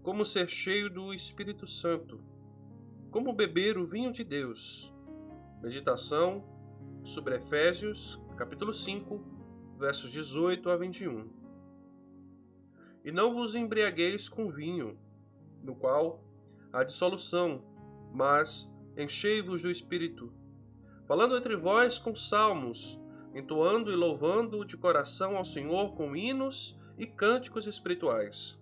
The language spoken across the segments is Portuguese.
como ser cheio do Espírito Santo, como beber o vinho de Deus. Meditação sobre Efésios, capítulo 5, versos 18 a 21. E não vos embriagueis com vinho, no qual há dissolução, mas enchei-vos do Espírito, falando entre vós com salmos, entoando e louvando de coração ao Senhor com hinos e cânticos espirituais,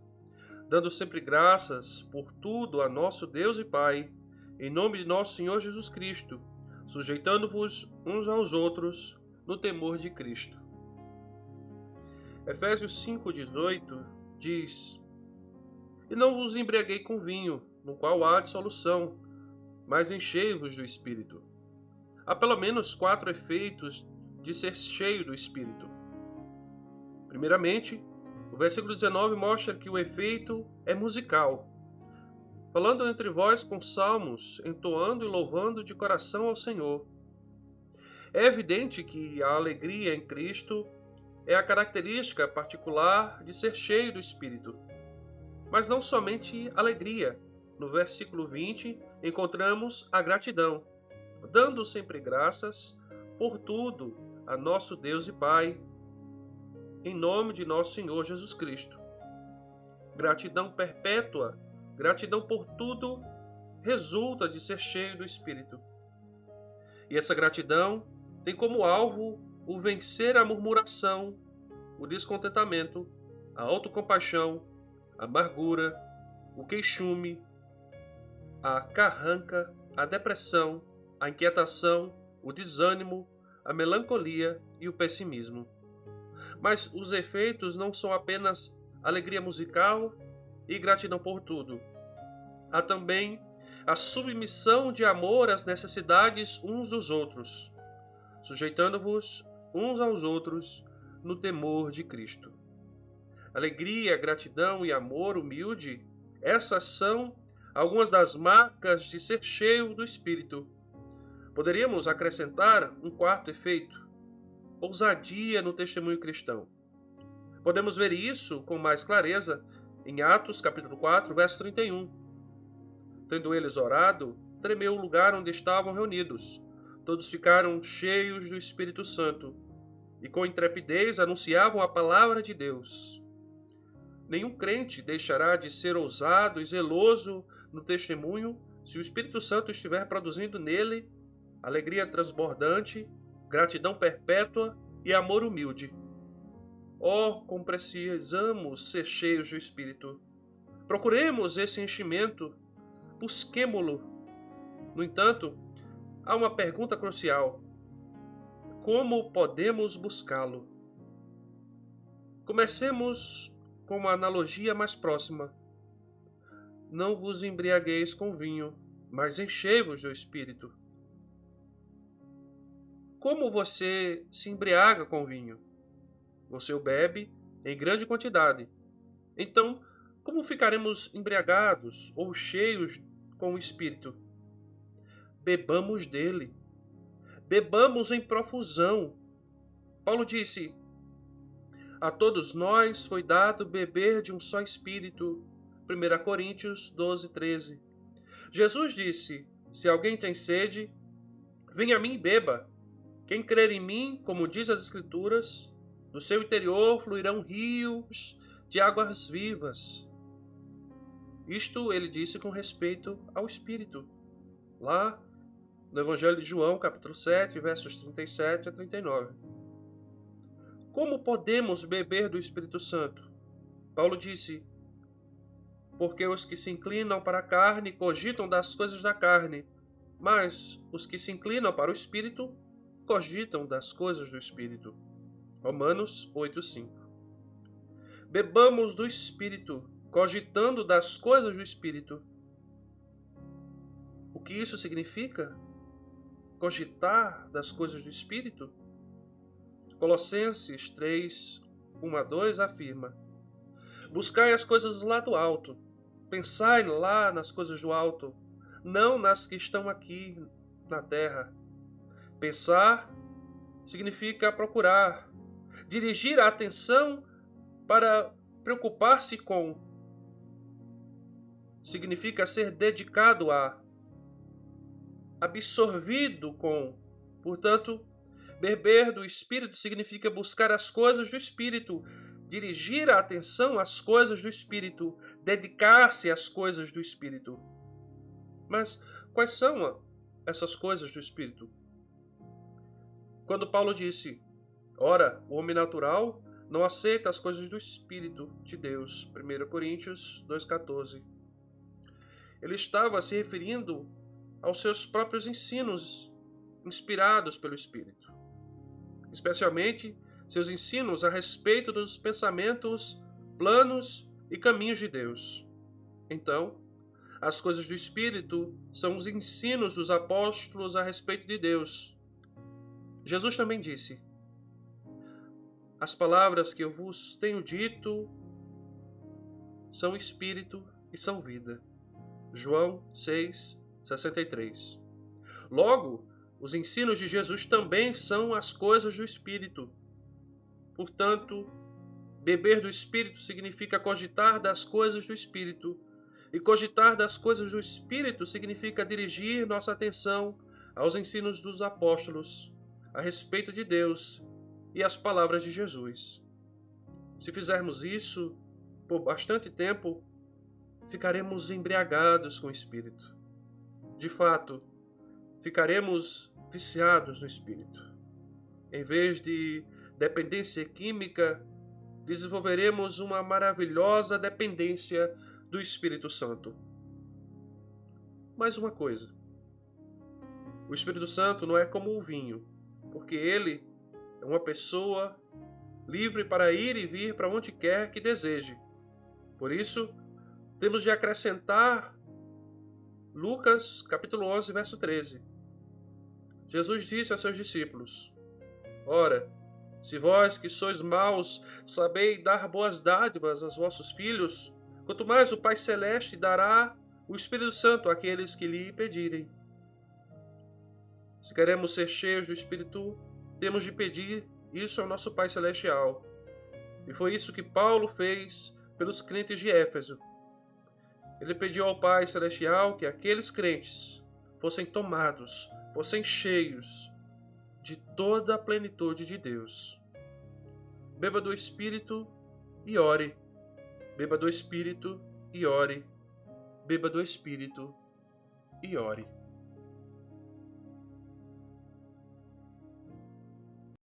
dando sempre graças por tudo a nosso Deus e Pai, em nome de nosso Senhor Jesus Cristo, sujeitando-vos uns aos outros no temor de Cristo. Efésios 5,18 diz: E não vos embriaguei com vinho, no qual há dissolução, mas enchei-vos do Espírito. Há pelo menos 4 efeitos de ser cheio do Espírito. Primeiramente, o versículo 19 mostra que o efeito é musical, falando entre vós com salmos, entoando e louvando de coração ao Senhor. É evidente que a alegria em Cristo é a característica particular de ser cheio do Espírito. Mas não somente alegria. No versículo 20, encontramos a gratidão, dando sempre graças por tudo a nosso Deus e Pai, em nome de nosso Senhor Jesus Cristo. Gratidão perpétua, gratidão por tudo, resulta de ser cheio do Espírito. E essa gratidão tem como alvo o vencer a murmuração, o descontentamento, a autocompaixão, a amargura, o queixume, a carranca, a depressão, a inquietação, o desânimo, a melancolia e o pessimismo. Mas os efeitos não são apenas alegria musical e gratidão por tudo. Há também a submissão de amor às necessidades uns dos outros, sujeitando-vos uns aos outros no temor de Cristo. Alegria, gratidão e amor humilde, essas são algumas das marcas de ser cheio do Espírito. Poderíamos acrescentar um quarto efeito: ousadia no testemunho cristão. Podemos ver isso com mais clareza em Atos capítulo 4, verso 31. Tendo eles orado, tremeu o lugar onde estavam reunidos. Todos ficaram cheios do Espírito Santo e com intrepidez anunciavam a palavra de Deus. Nenhum crente deixará de ser ousado e zeloso no testemunho se o Espírito Santo estiver produzindo nele alegria transbordante, gratidão perpétua e amor humilde. Oh, como precisamos ser cheios do Espírito! Procuremos esse enchimento, busquemo-lo. No entanto, há uma pergunta crucial: como podemos buscá-lo? Comecemos com uma analogia mais próxima. Não vos embriagueis com vinho, mas enchei-vos do Espírito. Como você se embriaga com vinho? Você o bebe em grande quantidade. Então, como ficaremos embriagados ou cheios com o Espírito? Bebamos dele. Bebamos em profusão. Paulo disse: a todos nós foi dado beber de um só Espírito. 1 Coríntios 12, 13. Jesus disse: se alguém tem sede, venha a mim e beba. Quem crer em mim, como diz as Escrituras, do seu interior fluirão rios de águas vivas. Isto ele disse com respeito ao Espírito, lá no Evangelho de João, capítulo 7, versos 37 a 39. Como podemos beber do Espírito Santo? Paulo disse: porque os que se inclinam para a carne cogitam das coisas da carne, mas os que se inclinam para o Espírito cogitam das coisas do Espírito. Romanos 8:5. Bebamos do Espírito, cogitando das coisas do Espírito. O que isso significa? Cogitar das coisas do Espírito? Colossenses 3, 1 a 2 afirma: buscai as coisas lá do alto, pensai lá nas coisas do alto, não nas que estão aqui na terra. Pensar significa procurar, dirigir a atenção para preocupar-se com. significa ser dedicado a, absorvido com. Portanto, beber do Espírito significa buscar as coisas do Espírito, dirigir a atenção às coisas do Espírito, dedicar-se às coisas do Espírito. Mas quais são essas coisas do Espírito? Quando Paulo disse: ora, o homem natural não aceita as coisas do Espírito de Deus, 1 Coríntios 2,14. Ele estava se referindo aos seus próprios ensinos, inspirados pelo Espírito, especialmente seus ensinos a respeito dos pensamentos, planos e caminhos de Deus. Então, as coisas do Espírito são os ensinos dos apóstolos a respeito de Deus. Jesus também disse: as palavras que eu vos tenho dito são Espírito e são vida. João 6,63. Logo, os ensinos de Jesus também são as coisas do Espírito. Portanto, beber do Espírito significa cogitar das coisas do Espírito. E cogitar das coisas do Espírito significa dirigir nossa atenção aos ensinos dos apóstolos a respeito de Deus e as palavras de Jesus. Se fizermos isso por bastante tempo, ficaremos embriagados com o Espírito. De fato, ficaremos viciados no Espírito. Em vez de dependência química, desenvolveremos uma maravilhosa dependência do Espírito Santo. Mais uma coisa: o Espírito Santo não é como o vinho, porque ele é uma pessoa livre para ir e vir para onde quer que deseje. Por isso, temos de acrescentar Lucas capítulo 11, verso 13. Jesus disse a seus discípulos: ora, se vós que sois maus sabeis dar boas dádivas aos vossos filhos, quanto mais o Pai Celeste dará o Espírito Santo àqueles que lhe pedirem. Se queremos ser cheios do Espírito, temos de pedir isso ao nosso Pai Celestial. E foi isso que Paulo fez pelos crentes de Éfeso. Ele pediu ao Pai Celestial que aqueles crentes fossem tomados, fossem cheios de toda a plenitude de Deus. Beba do Espírito e ore. Beba do Espírito e ore. Beba do Espírito e ore.